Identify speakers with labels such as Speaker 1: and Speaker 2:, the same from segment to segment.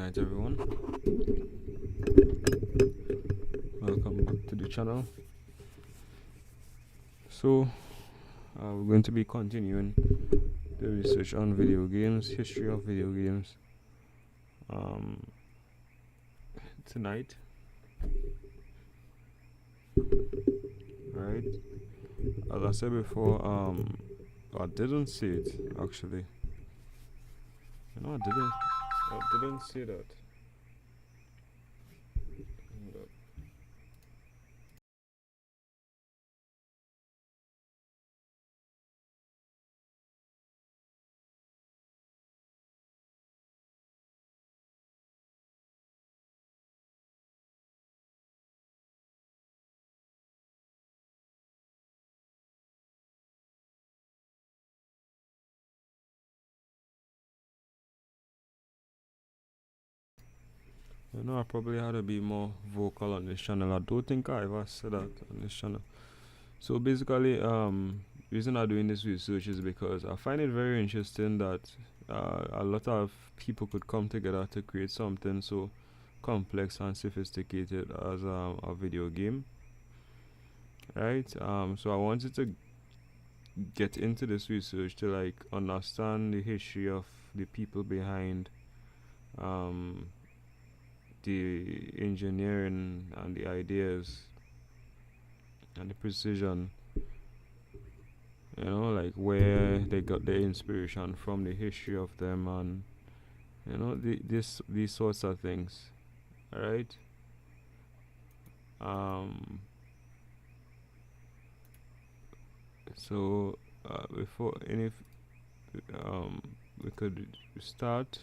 Speaker 1: night, everyone. Welcome back to the channel. So, we're going to be continuing the research on video games, history of video games. Tonight, right? As I said before, I didn't see it actually. I didn't see that. Hold up. I probably had to be more vocal on this channel. I don't think I ever said that on this channel. So basically, reason I'm doing this research is because I find it very interesting that a lot of people could come together to create something so complex and sophisticated as a video game, right? So I wanted to get into this research to like understand the history of the people behind um, the engineering and the ideas and the precision, like where they got their inspiration from, the history of them, and these sorts of things. All right. um so before any we could start.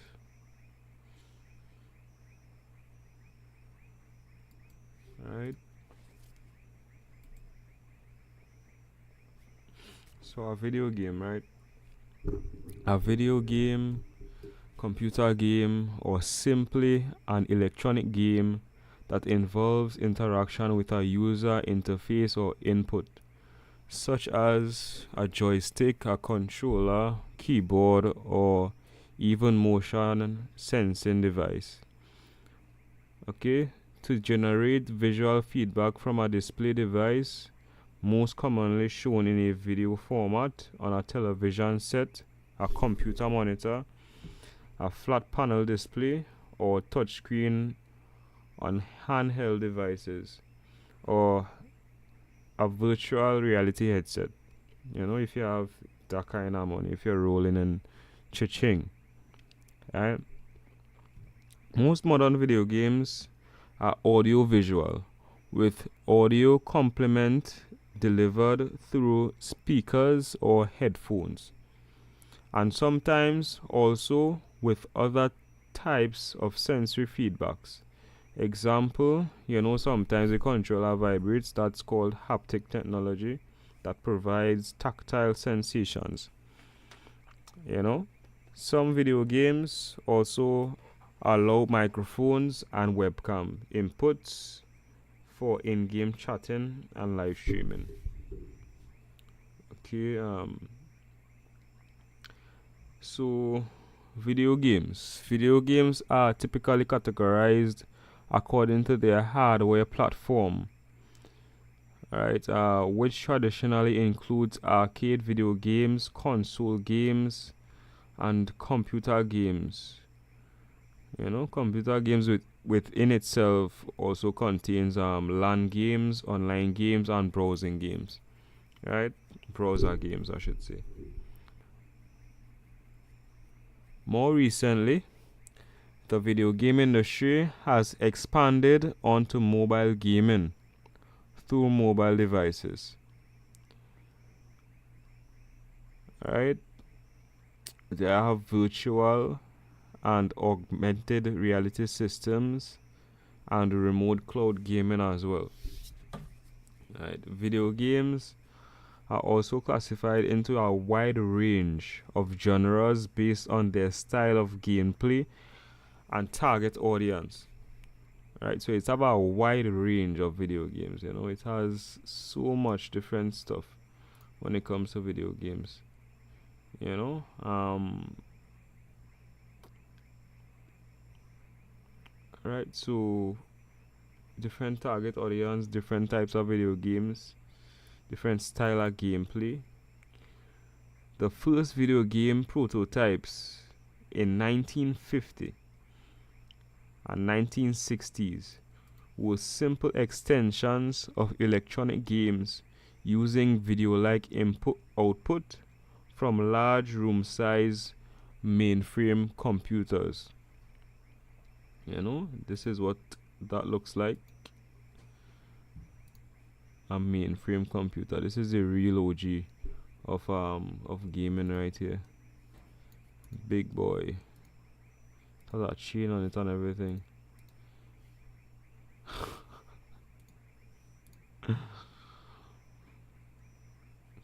Speaker 1: All right. So a video game, right? A video game, computer game, or simply an electronic game that involves interaction with a user interface or input, such as a joystick, a controller, keyboard, or even motion sensing device. Okay, to generate visual feedback from a display device, most commonly shown in a video format on a television set, a computer monitor, a flat panel display, or touchscreen on handheld devices, or a virtual reality headset. If you have that kind of money, if you're rolling in cha-ching, right? Most modern video games are audio visual, with audio complement delivered through speakers or headphones, and sometimes also with other types of sensory feedbacks. Example, sometimes the controller vibrates. That's called haptic technology, that provides tactile sensations. Some video games also allow microphones and webcam inputs for in-game chatting and live streaming. Okay. So video games are typically categorized according to their hardware platform, right? Which traditionally includes arcade video games, console games, and computer games. Computer games within itself also contains LAN games, online games, and browsing games, right? Browser games, I should say. More recently, the video game industry has expanded onto mobile gaming through mobile devices. Right? They have virtual and augmented reality systems and remote cloud gaming as well. Right? Video games are also classified into a wide range of genres based on their style of gameplay and target audience. Right, so it's about a wide range of video games. It has so much different stuff when it comes to video games. Alright, so different target audience, different types of video games, different style of gameplay. The first video game prototypes in 1950 and 1960s were simple extensions of electronic games using video-like input-output from large room-size mainframe computers. You know, this is what that looks like. A mainframe computer. This is the real OG of gaming right here. Big boy. Has a chain on it and everything.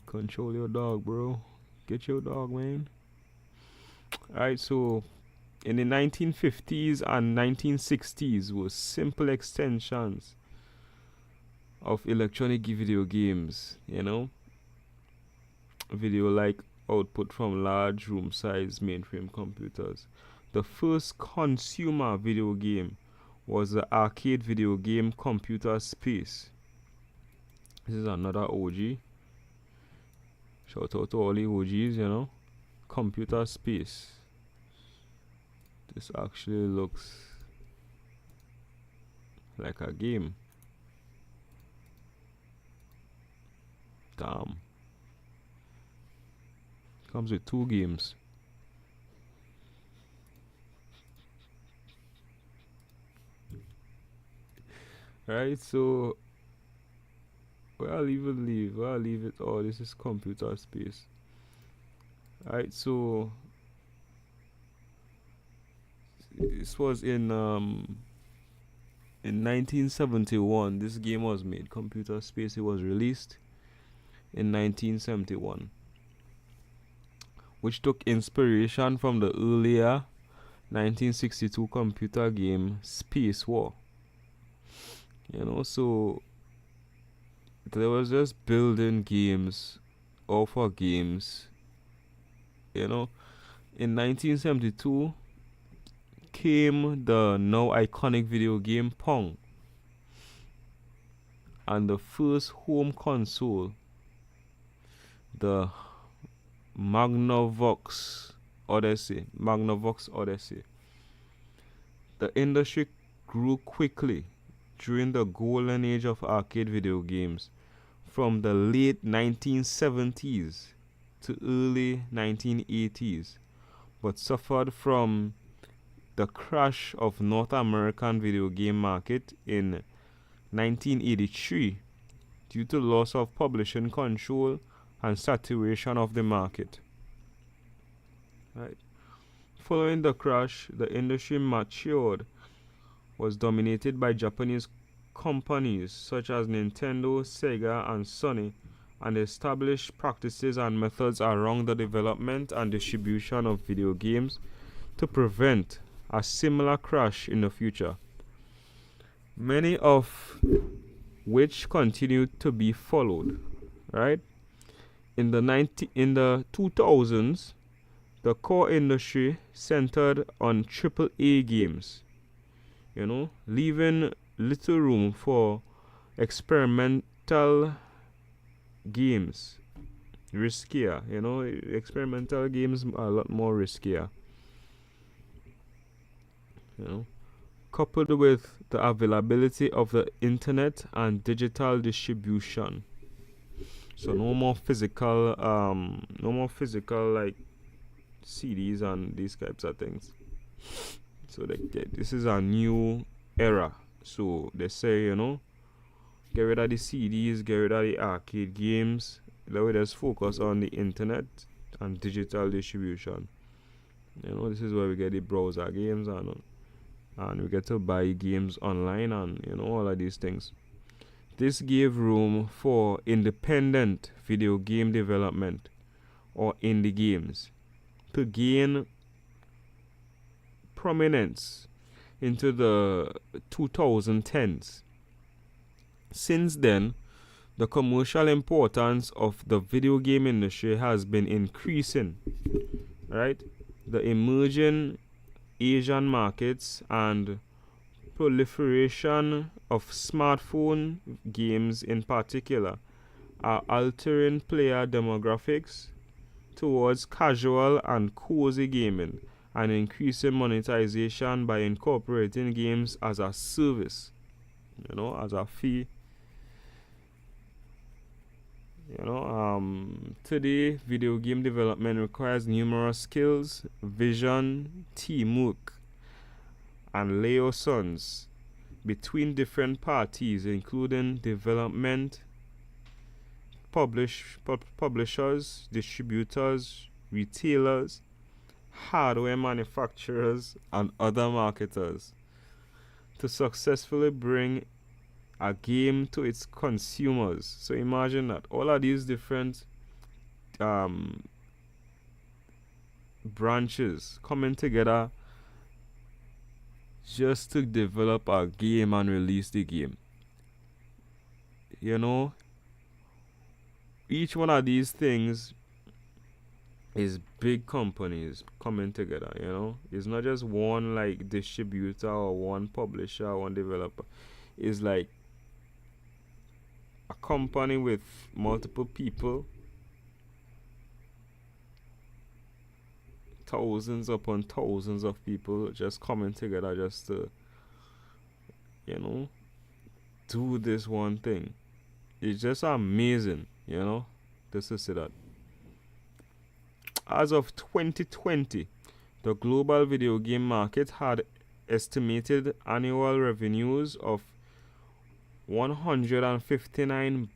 Speaker 1: Control your dog, bro. Get your dog, man. Alright, so in the 1950s and 1960s was simple extensions of electronic video games, you know, video like output from large room size mainframe computers. The first consumer video game was the arcade video game Computer Space. This is another OG. Shout out to all the OGs, you know. Computer Space. This actually looks like a game. Damn. Comes with 2 games. Right, so I'll leave it. Oh, this is Computer Space. Right, so this was in 1971. This game was made. Computer Space. It was released in 1971, which took inspiration from the earlier 1962 computer game Space War. You know, so there was just building games, all for games. You know, in 1972 came the now iconic video game Pong, and the first home console, the Magnavox Odyssey. The industry grew quickly during the golden age of arcade video games from the late 1970s to early 1980s, but suffered from the crash of North American video game market in 1983 due to loss of publishing control and saturation of the market. Right. Following the crash, the industry matured, was dominated by Japanese companies such as Nintendo, Sega, and Sony, and established practices and methods around the development and distribution of video games to prevent a similar crash in the future, many of which continue to be followed. Right? In the 2000s, the core industry centered on AAA games, you know, leaving little room for experimental games. Riskier, you know, experimental games are a lot more riskier, you know, coupled with the availability of the internet and digital distribution. So no more physical like CDs and these types of things. So this is a new era. So they say, you know, get rid of the CDs, get rid of the arcade games. That way just focus on the internet and digital distribution. You know, this is where we get the browser games and we get to buy games online and, you know, all of these things. This gave room for independent video game development or indie games to gain prominence into the 2010s. Since then, the commercial importance of the video game industry has been increasing, right? The emerging Asian markets and proliferation of smartphone games in particular are altering player demographics towards casual and cozy gaming and increasing monetization by incorporating games as a service, as a fee. Today, video game development requires numerous skills, vision, teamwork, and liaisons between different parties, including development, publishers, distributors, retailers, hardware manufacturers, and other marketers, to successfully bring a game to its consumers. So imagine that all of these different branches coming together just to develop a game and release the game. Each one of these things is big companies coming together. It's not just one like distributor or one publisher or one developer. It's like a company with multiple people, thousands upon thousands of people just coming together just to do this one thing. It's just amazing, just to see that. As of 2020, the global video game market had estimated annual revenues of 159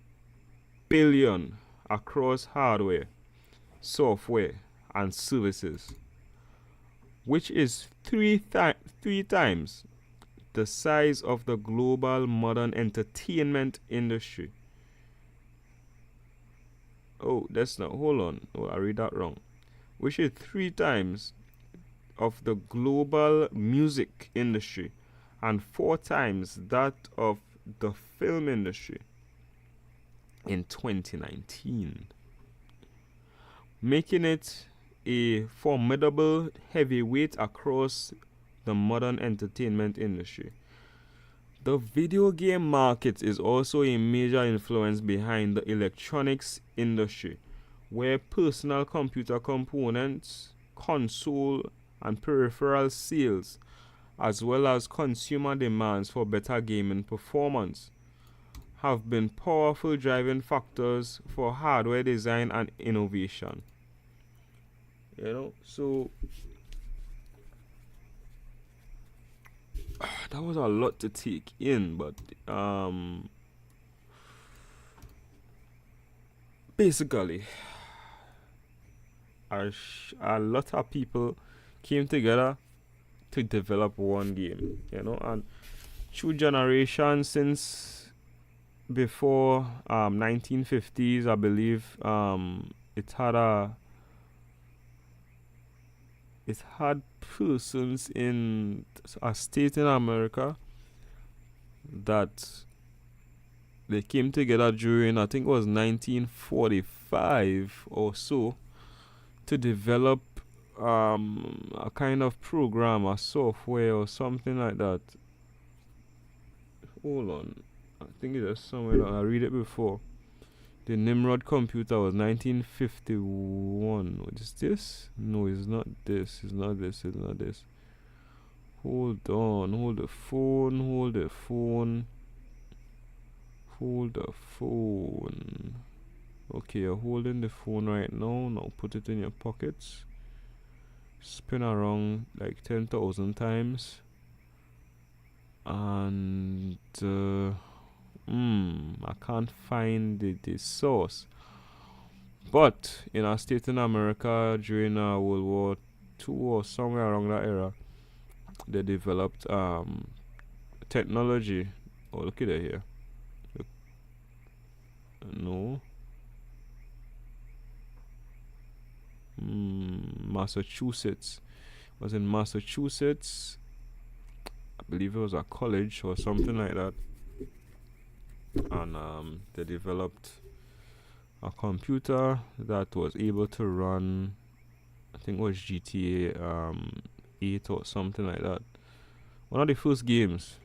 Speaker 1: billion across hardware, software, and services, which is three times the size of the global modern entertainment industry. Oh, that's not. Hold on. Oh, I read that wrong. Which is 3 times of the global music industry and 4 times that of the film industry in 2019, making it a formidable heavyweight across the modern entertainment industry. The video game market is also a major influence behind the electronics industry, where personal computer components, console, and peripheral sales, as well as consumer demands for better gaming performance, have been powerful driving factors for hardware design and innovation. So that was a lot to take in, but basically a lot of people came together to develop one game, and through generations since before 1950s, I believe it had persons in a state in America that they came together during, I think it was 1945 or so, to develop a kind of program, a software or something like that. Hold on, I think it's somewhere. I read it before. The Nimrod computer was 1951. What is this? No, it's not this. It's not this. It's not this. Hold on. Hold the phone. Hold the phone. Hold the phone. Okay, you're holding the phone right now. Now put it in your pockets. Spin around like 10,000 times. And I can't find the source. But in a state in America during World War II or somewhere around that era, they developed technology. Oh, look at it here. Look. No. Massachusetts. It was in Massachusetts. I believe it was a college or something like that. And they developed a computer that was able to run, I think it was GTA 8 or something like that. One of the first games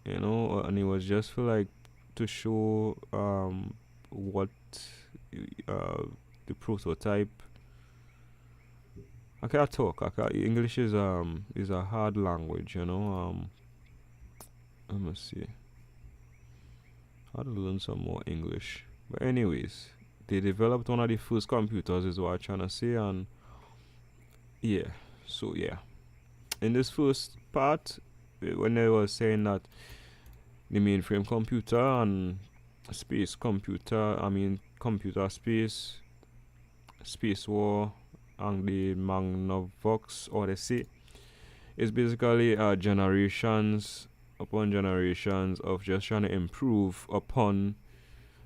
Speaker 1: you know, and it was just for like to show what uh the prototype. I can't talk. English is a hard language, you know. Let me see. How to learn some more English. But anyways, they developed one of the first computers, is what I'm trying to say, and yeah. So yeah, in this first part, when they were saying that the mainframe computer and space computer, I mean computer space, space war, and the Magnavox Odyssey, is basically generations upon generations of just trying to improve upon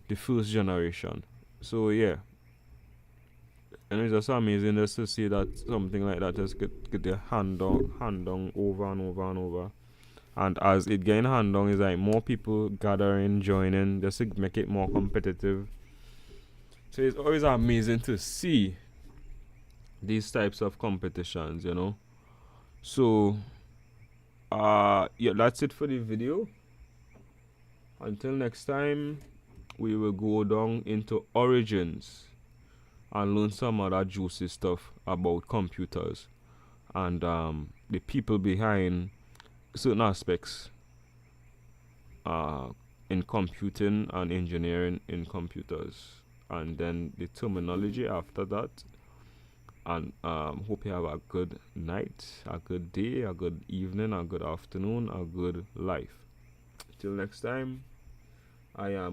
Speaker 1: the first generation. So yeah, and it's just amazing just to see that something like that just get their hand on over and over and over. And as it getting hand down, is like more people gathering, joining, just to make it more competitive. So it's always amazing to see these types of competitions, you know. So yeah, that's it for the video. Until next time, we will go down into origins and learn some other juicy stuff about computers and the people behind certain aspects uh, in computing and engineering in computers, and then the terminology after that. And hope you have a good night, a good day, a good evening, a good afternoon, a good life. Till next time, I am